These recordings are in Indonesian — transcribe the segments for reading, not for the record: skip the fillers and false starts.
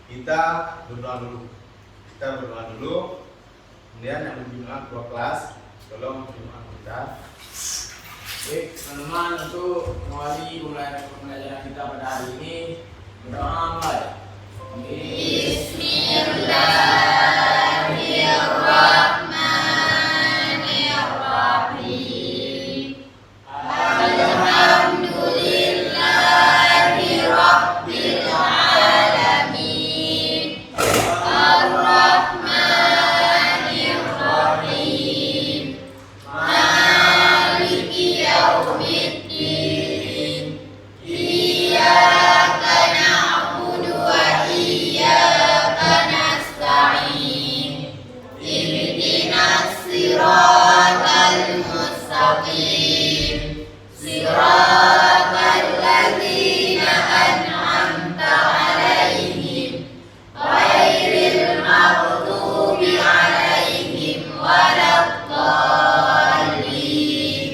Kita berdoa dulu. Kemudian yang berjumlah 2 kelas, tolong berjumlah kita. Baik, teman-teman, untuk mengawali pembelajaran kita pada hari ini, berdoa mulai. Bismillahirrahmanirrahim. Alhamdulillahirabbil alamin. Arrahmanir rahim. Maliki yaumiddin. Iyyaka na'budu wa iyyaka nasta'in. Ihdinas siratal mustaqim. Siratal ladzina an'amta 'alaihim ghairil maghdubi 'alaihim waladdallin.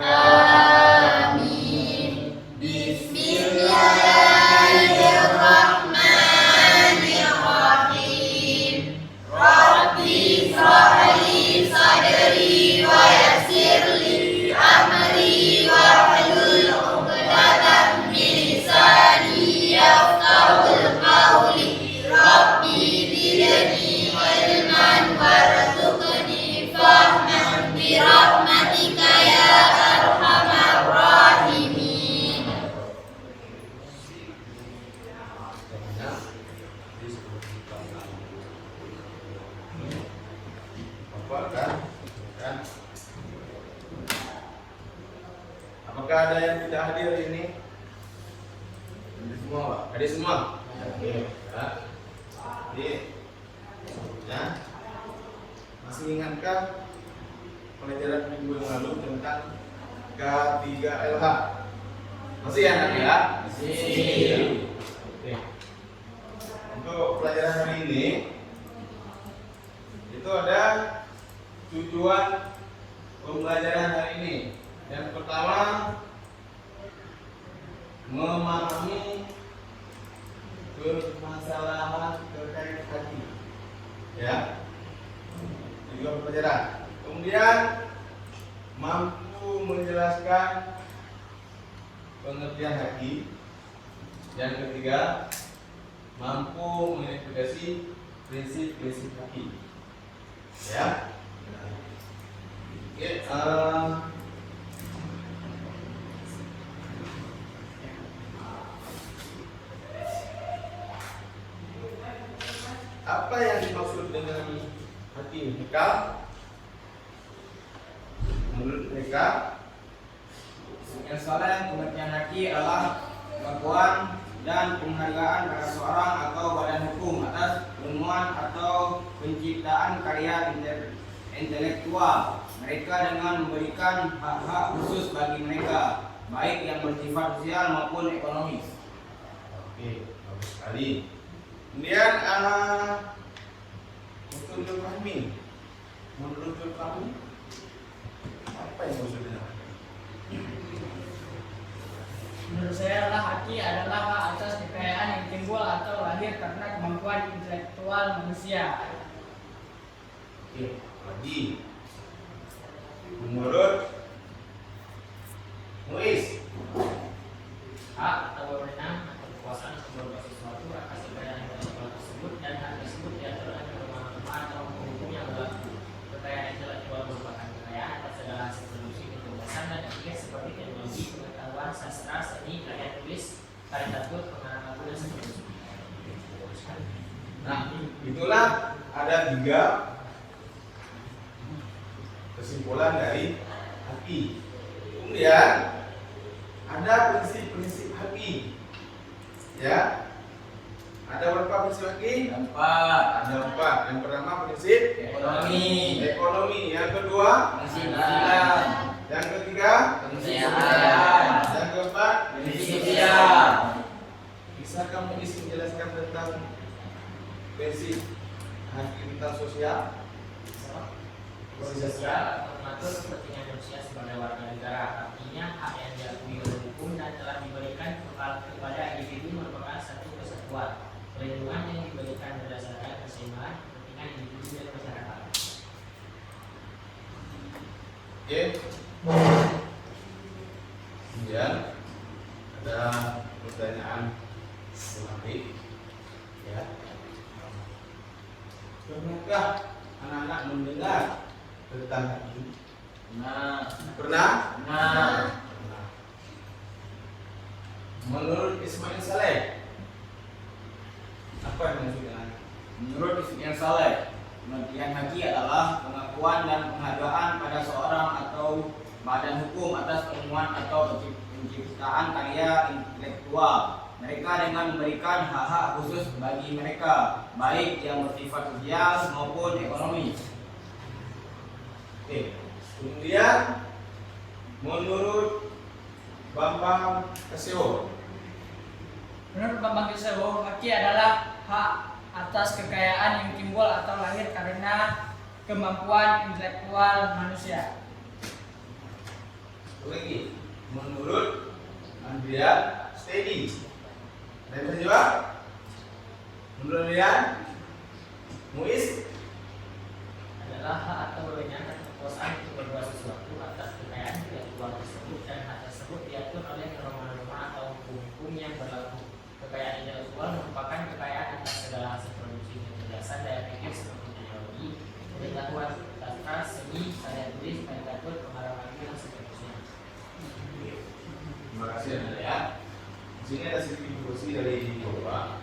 Amin. Bismillahirrahmanirrahim. Rabbi shrah li sadri wa yassir li amri wahlul 'uqdatam min lisani yafqahul qawli. Rabbi zidni ilman warzuqni fahman bi rahmatika ya arhamar rahimin. Apakah ada yang tidak hadir ini? Hadir semua, Pak. Hadir semua. Oke. Jadi, ya. Masih ingatkah pelajaran minggu yang lalu tentang K3LH? Masih ya, Nak ya? Masih. Oke. Untuk pelajaran hari ini itu ada tujuan pembelajaran hari ini. Yang pertama, memahami permasalahan terkait hati. Ya. Tujuan pelajaran. Kemudian mampu menjelaskan pengertian hati. Yang ketiga, mampu mengekspresi prinsip-prinsip hati. Ya. Oke, apa yang dimaksud dengan hati mereka? Menurut mereka, Yang soalnya pengertian haki adalah pengakuan dan penghargaan pada seorang atau badan hukum atas penemuan atau penciptaan karya intelektual mereka dengan memberikan hak-hak khusus bagi mereka, baik yang bersifat sosial maupun ekonomis. oke, bagus sekali. Kemudian untuk dipahami, menurut kamu apa yang maksudnya? Menurut saya adalah haki adalah hak atas kekayaan yang timbul atau lahir karena kemampuan intelektual manusia. Oke, lagi. Menurut Muiz, Hak atau wewenang atau kekuasaan untuk berbuat sesuatu atas kekayaan intelektual tersebut, dan hak tersebut diatur oleh norma-norma atau hukum yang berlaku. Kekayaan intelektual merupakan kekayaan atas segala hasil produksi kecerdasan dan ilmiah seperti teknologi, pengetahuan, sastra, seni, karya tulis, karikatur, pengarang lagu, dan seterusnya. nah itulah ada 3 kesimpulan dari haki. Kemudian ada prinsip-prinsip haki. Ya. Ada berapa prinsip haki? 4. Ada 4. Yang pertama prinsip Ekonomi. ekonomi. Yang kedua Prinsip Islam. yang ketiga Prinsip kebudayaan. yang keempat Prinsip sosial. bisa kamu menjelaskan tentang prinsip haki tentang sosial? Sosial mengatur kepentingan manusia sebagai warga negara, artinya hak yang diakui oleh hukum dan telah diberikan kepada individu merupakan satu kesatuan. perlindungan yang diberikan berdasarkan keseimbangan kepentingan individu dan masyarakat. Oke. Kemudian ada pertanyaan tematik, ya. Pernahkah anak-anak mendengar tentang ini? Pernah? Pernah. Menurut Ismail Saleh, apa yang maksudnya? Menurut Ismail Saleh, pengertian haki adalah pengakuan dan penghargaan pada seorang atau badan hukum atas penemuan atau penciptaan karya intelektual mereka dengan memberikan hak-hak khusus bagi mereka, baik yang bersifat sosial maupun ekonomi. Oke. Kemudian menurut Bambang Keseo, Menurut Bambang Keseo, haki adalah hak atas kekayaan yang timbul atau lahir karena kemampuan intelektual manusia. lagi menurut Andrea Steady, ada yang bisa jawab? Menurut Andrea, Muiz, Adalah hak atau wewenang atau kekuasaan untuk berbuat sesuatu atas kekayaan intelektual tersebut dan hak tersebut diatur oleh norma-norma atau hukum-hukum yang berlaku. Kekayaan intelektual merupakan kekayaan atas segala hasil produksi kecerdasan daya pikir seperti teknologi, pengetahuan, sastra, seni, karya tulis, karikatur, pengarang dan seterusnya. terima kasih Andrea. Di sini ada sedikit kursi dari bawah.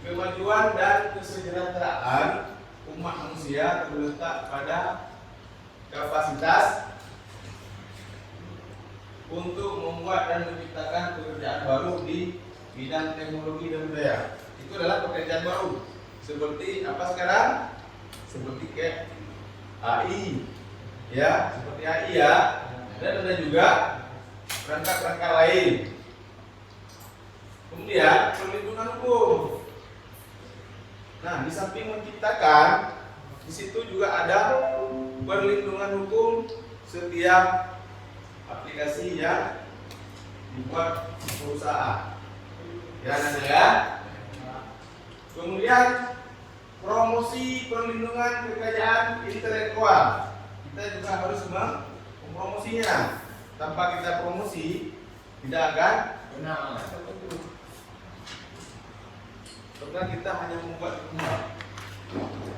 Kemajuan dan kesejahteraan umat manusia terletak pada kapasitas untuk membuat dan menciptakan pekerjaan baru di bidang teknologi dan budaya. Itu adalah pekerjaan baru. Seperti apa sekarang? Seperti kayak AI, ya, seperti AI ya. Dan ada juga perangkat-perangkat lain. Kemudian perlindungan hukum. Nah, di samping menciptakan, di situ juga ada perlindungan hukum setiap aplikasi yang dibuat perusahaan. Ya, ada ya. Kemudian promosi perlindungan kekayaan intelektual. Kita juga harus mempromosinya. Tanpa kita promosi, tidak akan benar. Karena kita hanya membuat rumah,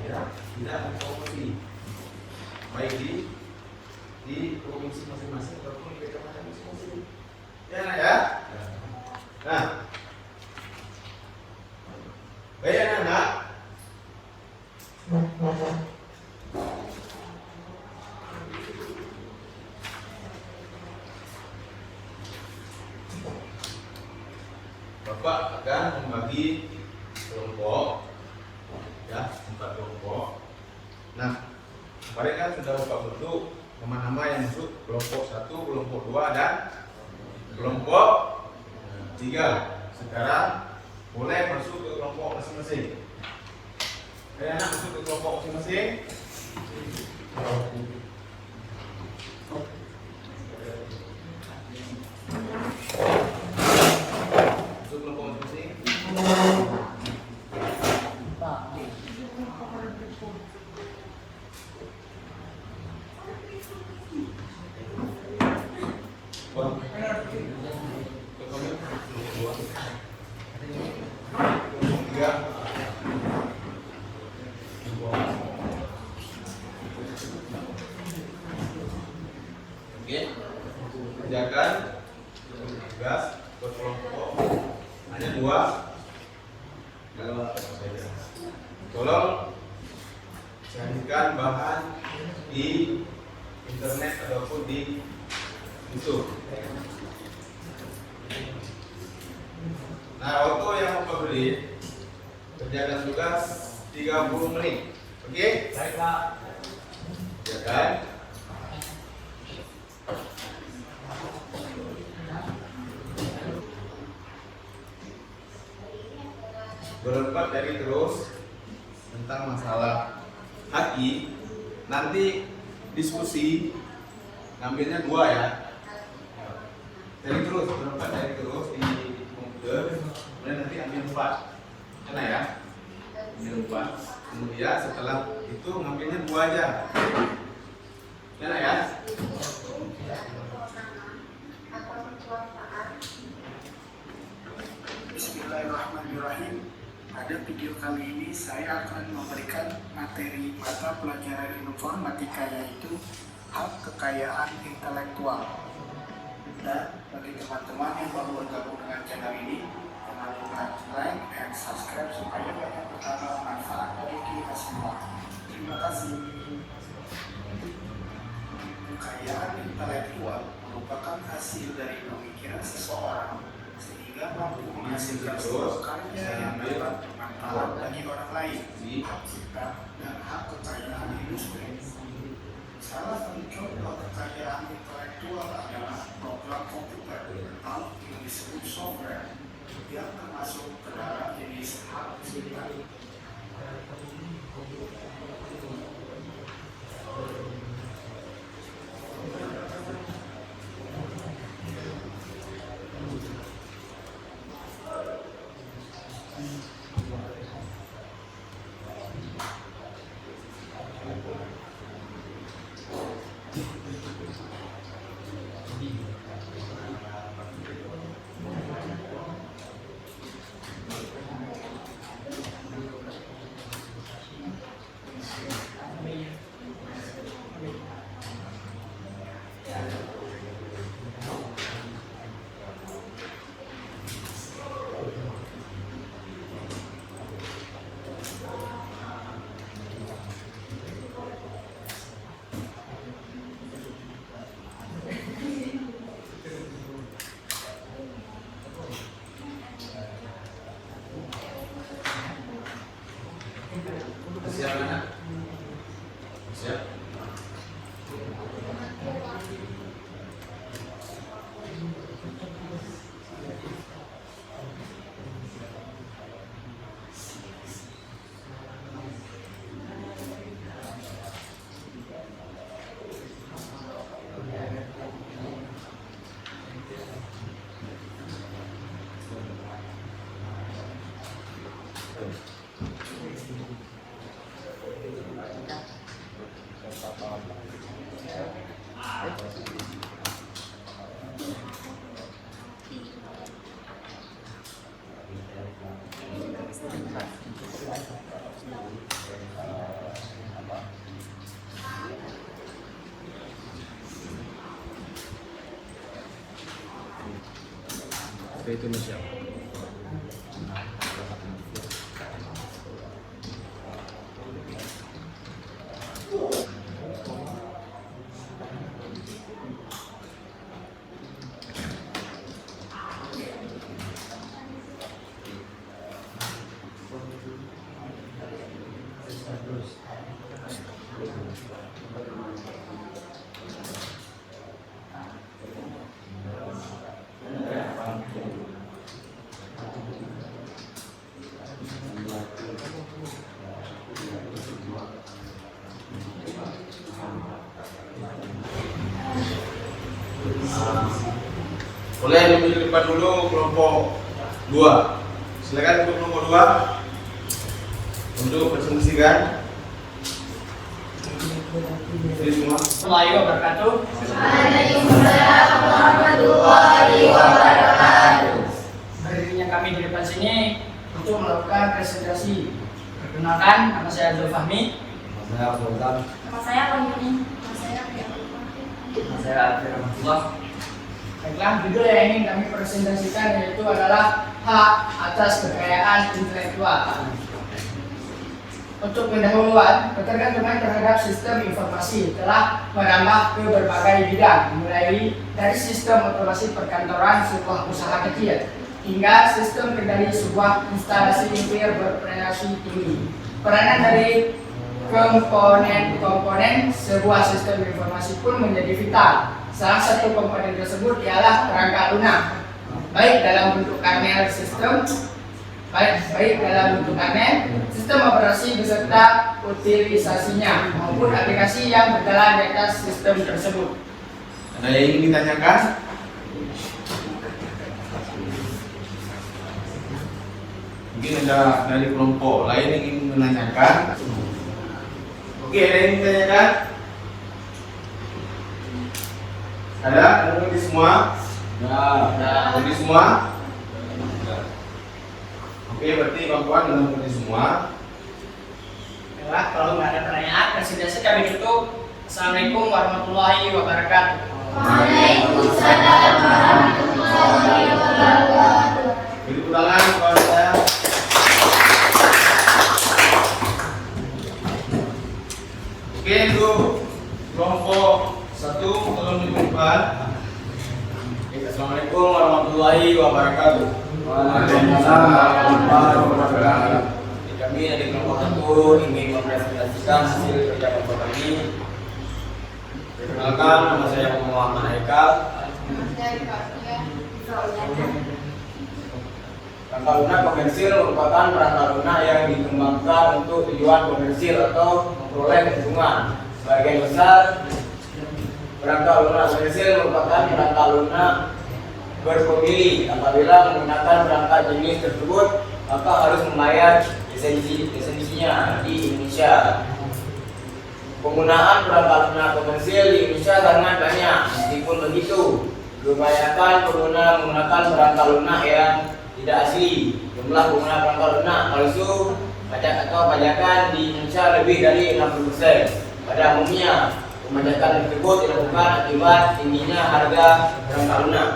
ya, tidak mempromosi, baik di provinsi masing-masing ataupun di kecamatan masing-masing. Ya, nah, ya. Nah, baik anak-anak. Bapak akan membagi kelompok, ya, 4 kelompok. Nah, kemarin kan sudah Bapak bentuk nama-nama yang masuk kelompok 1, kelompok 2 dan kelompok 3. Sekarang boleh masuk ke kelompok masing-masing. Anak masuk ke kelompok masing-masing. Masuk kelompok masing-masing. Kerjakan tugas berkelompok hanya 2 saja. Tolong carikan bahan di internet ataupun di YouTube. Nah, waktu yang Bapak beri, kerjakan tugas 30 menit. Oke? Baik, Pak. Kerjakan. Berempat dari terus tentang masalah haki. Nanti diskusi ngambilnya 2 ya. Dari terus berempat dari terus di komputer, kemudian nanti ambil ini 4. Enak ya? Ini 4. Kemudian setelah itu ngambilnya 2 aja. Enak ya? Bismillahirrahmanirrahim. Pada video kali ini saya akan memberikan materi mata pelajaran informatika yaitu hak kekayaan intelektual. Dan bagi teman-teman yang baru bergabung dengan channel ini, jangan lupa like and subscribe supaya dapat mendapat manfaat dari kita semua. Terima kasih. Kekayaan intelektual merupakan hasil dari pemikiran seseorang sehingga mampu menghasilkan sebuah karya yang dapat bermanfaat bagi orang lain, cipta dan hak kekayaan industri. Salah satu contoh kekayaan intelektual adalah program komputer atau yang disebut software yang termasuk ke dalam jenis hak cipta. Siap anak? Siap? Itu siap. Boleh duduk di depan dulu kelompok 2. Silakan untuk kelompok 2 untuk presentasikan. Jadi semua. Assalamualaikum wabarakatuh. Waalaikumsalam warahmatullahi wabarakatuh. Berdirinya kami di depan sini untuk melakukan presentasi. Perkenalkan, nama saya Abdul Fahmi. Nama saya Wayuni. Nama saya Nama saya Alfir Rahmatullah. Baiklah, judul yang ingin kami presentasikan yaitu adalah hak atas kekayaan intelektual. Untuk pendahuluan, ketergantungan terhadap sistem informasi telah menambah ke berbagai bidang, mulai dari sistem otomasi perkantoran sebuah usaha kecil hingga sistem kendali sebuah instalasi nuklir berprestasi tinggi. Peranan dari komponen-komponen sebuah sistem informasi pun menjadi vital. Salah satu komponen tersebut ialah perangkat lunak, baik dalam bentuk kernel sistem, baik dalam bentuk kernel, sistem operasi beserta utilisasinya maupun aplikasi yang berjalan di atas sistem tersebut. Ada yang ingin ditanyakan? Mungkin ada dari kelompok lain yang ingin menanyakan. Oke, ada yang ingin menanyakan? Ada? Mengerti semua? Mengerti semua? Oke, berarti kawan-kawan sudah mengerti semua. Baiklah, kalau nggak ada pertanyaan, presentasi kami tutup. Assalamualaikum warahmatullahi wabarakatuh. Waalaikumsalam warahmatullahi wabarakatuh. Beri tangan kepada saya. Oke, untuk kelompok 1 tolong dibuka. Assalamualaikum warahmatullahi wabarakatuh. Waalaikumsalam warahmatullahi wabarakatuh. Kami dari kelompok 1 ingin mempresentasikan hasil kerja kelompok kami. Perkenalkan, nama saya Muhammad Haikal. Perangkat lunak komersil merupakan perangkat lunak yang dikembangkan untuk tujuan komersil atau memperoleh keuntungan. Sebagian besar perangkat lunak komersil merupakan perangkat lunak berpemilih. Apabila menggunakan perangkat jenis tersebut, maka harus membayar lisensinya di Indonesia. Penggunaan perangkat lunak komersil di Indonesia sangat banyak. Meskipun begitu, kebanyakan pengguna menggunakan perangkat lunak yang tidak asli. Jumlah pengguna perangkat lunak palsu atau pajakan di Indonesia lebih dari 60%. Pada umumnya, pembajakan tersebut dilakukan akibat tingginya harga perangkat lunak.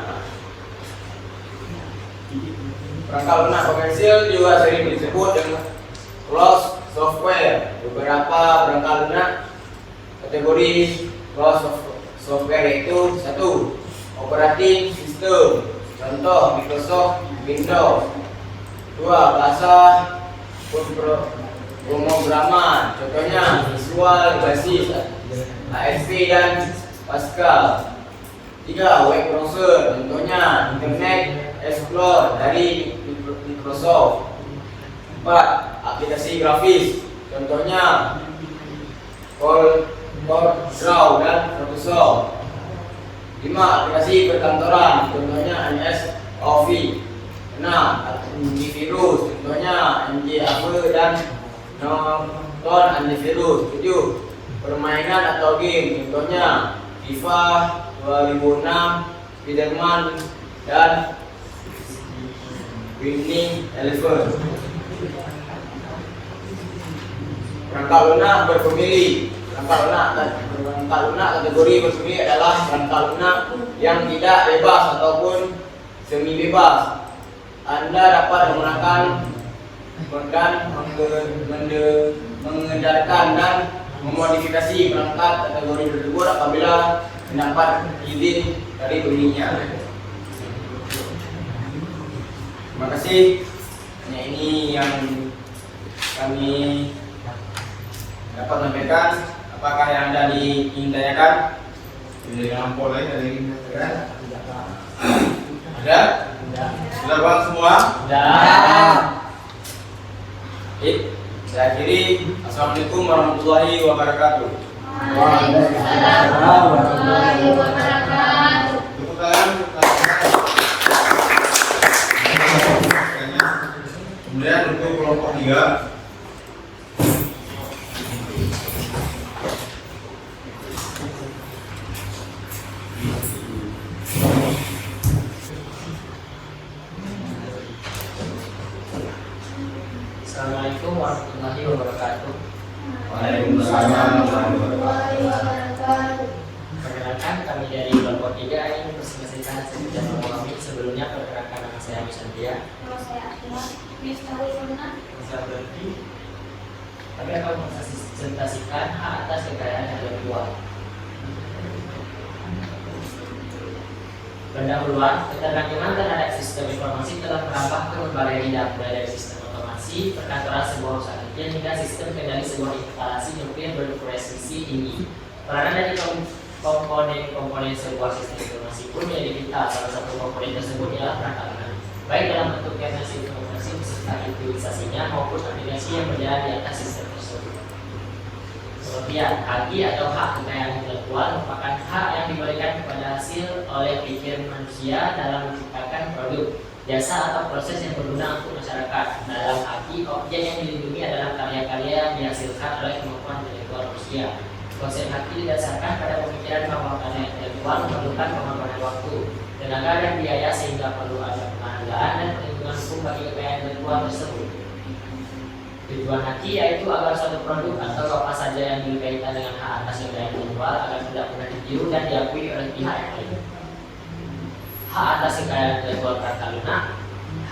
Perangkat lunak komersil juga sering disebut dengan closed software. Beberapa perangkat lunak kategori closed software yaitu 1. Operating system, contoh Microsoft Windows. 2. Bahasa pemrograman, contohnya Visual Basic, ASP dan Pascal. 3. Web browser, contohnya Internet Explorer dari Microsoft. 4. Aplikasi grafis, contohnya CorelDRAW dan Photoshop. 5. Aplikasi perkantoran, contohnya MS Office. 6. Antivirus, contohnya NGAV dan Norton Antivirus. 7. Permainan atau game, contohnya FIFA 2006, Spiderman dan Winning Eleven. Perangkat lunak berpemilih. Perangkat lunak kategori berpemilih adalah perangkat lunak yang tidak bebas ataupun semi bebas. Anda dapat menggunakan dan mengedarkan dan memodifikasi perangkat kategori tersebut apabila mendapat izin dari pemiliknya. Terima kasih. Hanya ini yang kami dapat sampaikan. Apakah yang ada ingin tanyakan? Dari kelompok lain ada yang ingin menanyakan? Ada? Sudah bang semua? Baik, saya akhiri. Assalamualaikum warahmatullahi wabarakatuh. Waalaikumsalam warahmatullahi wabarakatuh. Tepuk tangan, kemudian untuk kelompok 3. Assalamualaikum warahmatullahi wabarakatuh. Waalaikumsalam. Perkenalkan, kami dari kelompok 3 ini mempresentasikan hasil kerja kelompok kami. Sebelumnya perkenalkan, nama saya Misantia. Nama saya Akmal. Misteri Luna. Saya berarti kami akan mempresentasikan hak atas kekayaan intelektual. Pendahuluan, ketergantungan terhadap sistem informasi telah merambah ke berbagai bidang, mulai dari sistem otomasi, perkantoran sebuah usaha kecil hingga sistem kendali sebuah instalasi nuklir berpresisi tinggi. Peranan dari komponen sebuah sistem informasi pun menjadi vital. Salah satu komponen tersebut ialah perangkat lunak, baik dalam bentuk kernel informasi beserta utilisasinya maupun aplikasi yang berjalan di atas sistem tersebut. Kemudian, haki atau hak kekayaan intelektual merupakan hak yang diberikan kepada hasil oleh pikiran manusia dalam menciptakan produk, jasa atau proses yang berguna untuk masyarakat. Dalam berarti objek yang dilindungi adalah karya-karya yang dihasilkan oleh kemampuan intelektual manusia. Konsep haki didasarkan pada pemikiran bahwa karya intelektual memerlukan pengorbanan waktu, tenaga dan biaya sehingga perlu ada penghargaan dan perlindungan hukum bagi kekayaan intelektual tersebut. Tujuan haki yaitu agar suatu produk atau apa saja yang berkaitan dengan hak atas kekayaan intelektual agar tidak mudah ditiru dan diakui oleh pihak yang lain. Hak atas kekayaan intelektual perangkat lunak.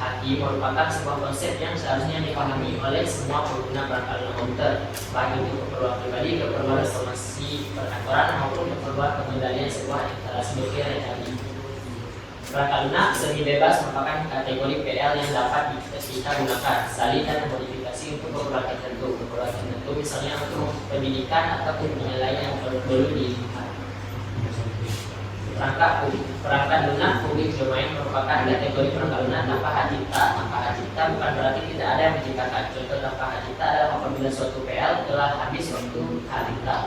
Haki merupakan sebuah konsep yang seharusnya dipahami oleh semua pengguna perangkat lunak komputer, baik untuk keperluan pribadi, keperluan informasi perkantoran, maupun keperluan pengendalian sebuah instalasi berkir yang tadi. Perangkat lunak semi bebas merupakan kategori PL yang dapat kita gunakan, salin dan modifikasi untuk keperluan tertentu, misalnya untuk pendidikan ataupun penilaian yang perlu dilihat. Perangkat lunak publik domain merupakan kategori perangkat lunak tanpa hak cipta. Tanpa hak cipta bukan berarti tidak ada yang menciptakan. Contoh tanpa hak cipta adalah apabila suatu PL telah habis waktu hak cipta.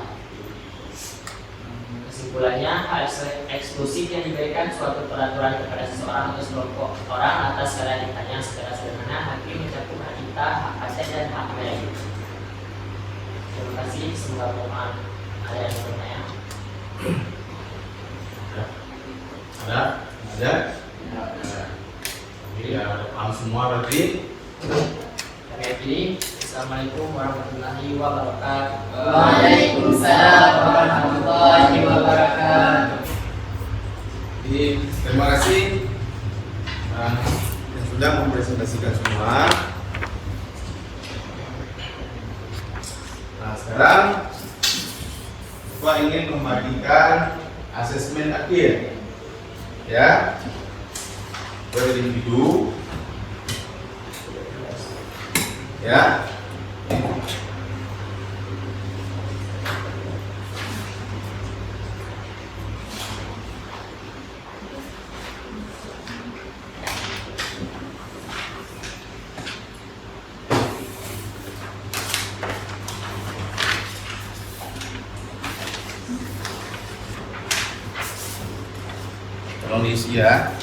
Kesimpulannya, hak eksklusif yang diberikan suatu peraturan kepada seseorang atau sekelompok orang atas karya ciptanya secara sederhana, hakim mencakup hak cipta, hak paten, dan hak milik. Terima kasih, semoga bermanfaat. Ada yang bertanya? Ada? Ya, paham semua berarti. Kami akhiri. Assalamualaikum warahmatullahi wabarakatuh. Waalaikumsalam warahmatullahi wabarakatuh. Jadi, terima kasih yang sudah mempresentasikan semua. Nah, sekarang Bapak ingin membagikan asesmen akhir, ya, berindividu, ya. Tolong diisi ya.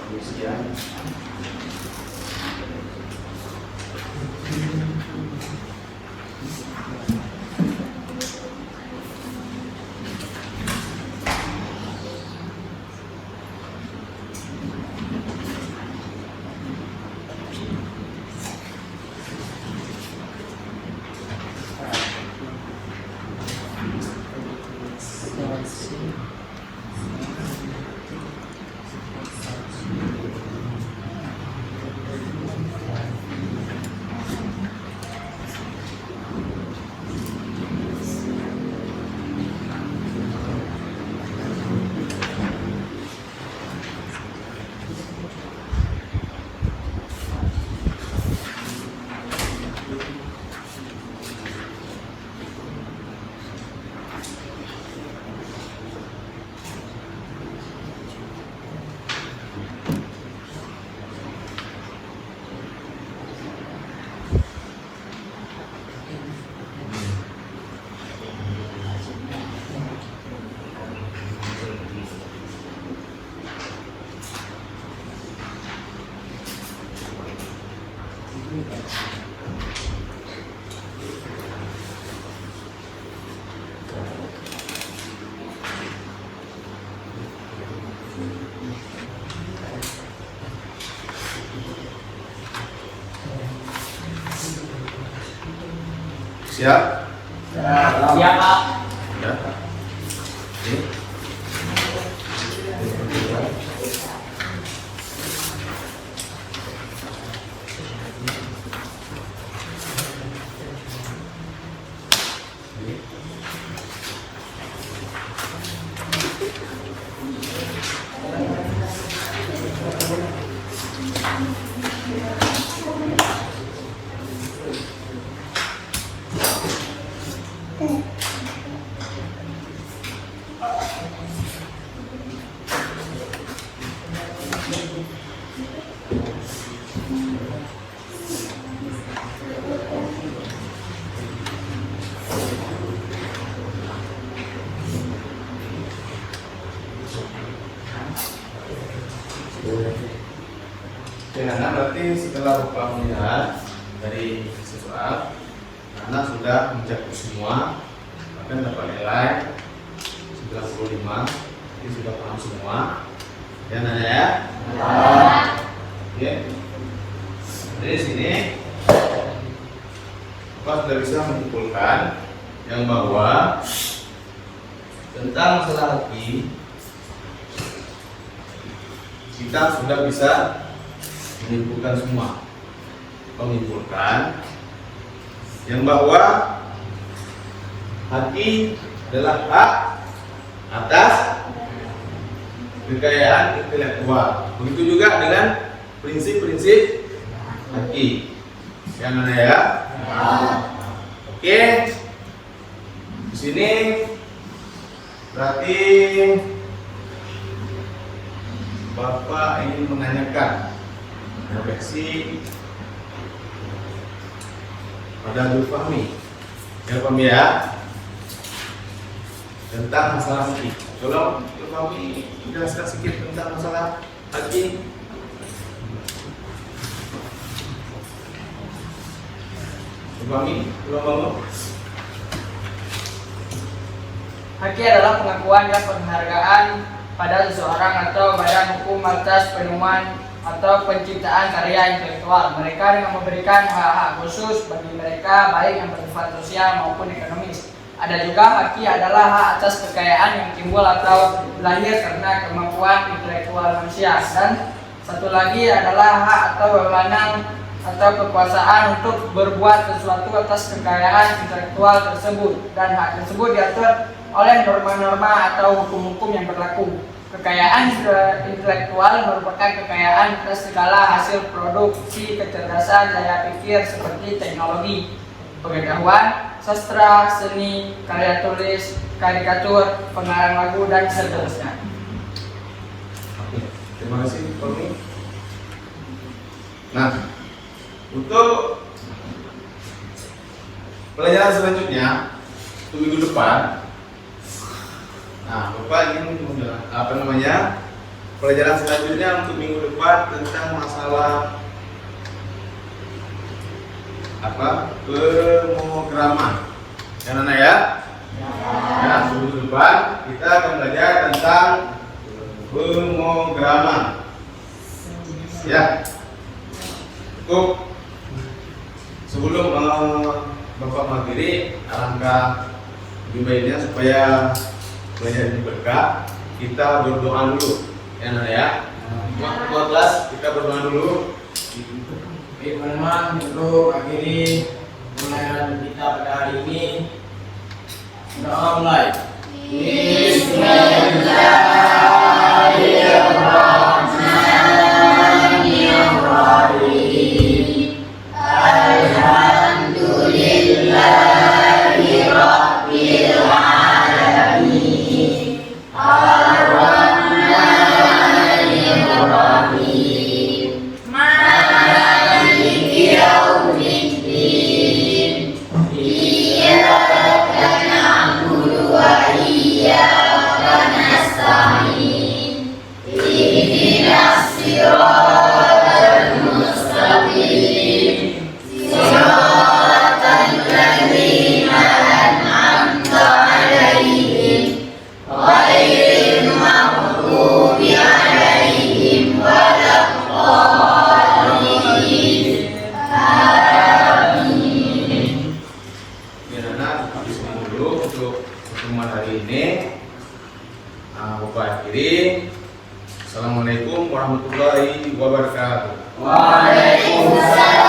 Diisi ya. Siap? Siap, Pak. Ya. Ini. Karena berarti setelah Bapak melihat dari soal, Anak sudah mencakup semua, bahkan dapat nilai 95. Ini sudah paham semua. Ya Nana ya? Oke. Dari sini Bapak sudah bisa menyimpulkan yang bahwa tentang masalah hati kita sudah bisa menyimpulkan semua. Menyimpulkan yang bahwa hati adalah hak atas kekayaan intelektual. Begitu juga dengan prinsip-prinsip haki. Yang mana ya? Oke. Di sini berarti Bapak ingin menanyakan refleksi pada Guru Fahmi. Ya Fahmi ya, tentang masalah haki. Tolong Guru Fahmi jelaskan sedikit tentang masalah haki. Guru Fahmi, tolong. Haki adalah pengakuan dan penghargaan pada seseorang atau badan hukum atas penemuan atau penciptaan karya intelektual mereka dengan memberikan hak-hak khusus bagi mereka baik yang bersifat sosial maupun ekonomis. Ada juga haki adalah hak atas kekayaan yang timbul atau lahir karena kemampuan intelektual manusia, dan satu lagi adalah hak atau wewenang atau kekuasaan untuk berbuat sesuatu atas kekayaan intelektual tersebut, dan hak tersebut diatur oleh norma-norma atau hukum-hukum yang berlaku. Kekayaan intelektual merupakan kekayaan atas segala hasil produksi kecerdasan daya pikir seperti teknologi, pengetahuan, sastra, seni, karya tulis, karikatur, pengarang lagu, dan seterusnya. Oke, terima kasih Fahmi. Nah, untuk pelajaran selanjutnya untuk minggu depan, nah Bapak ingin pelajaran selanjutnya untuk minggu depan tentang masalah pemrograman. Ya Nana ya? Ya, minggu depan kita akan belajar tentang pemrograman. Ya. Cukup. Sebelum Bapak mengakhiri, alangkah lebih baiknya supaya belajar ini berkah, kita berdoa dulu. Ya Nana ya? Buat kelas kita berdoa dulu. Baik teman-teman, untuk akhiri pelajaran kita pada hari ini, doa mulai. Bismillahirrahmanirrahim. Alhamdulillahirabbil alamin. Ar-Rahmanir-Rahim. Maliki yaumiddin. Iyyaka na'budu wa iyyaka nasta'in. Ihdinas siratal mustaqim. Siratal ladzina an'amta 'alaihim ghairil maghdubi 'alaihim waladdallin. Amin. Biar anak habis dulu untuk pertemuan hari ini. Bapak akhiri. Assalamualaikum warahmatullahi wabarakatuh. Waalaikumsalam.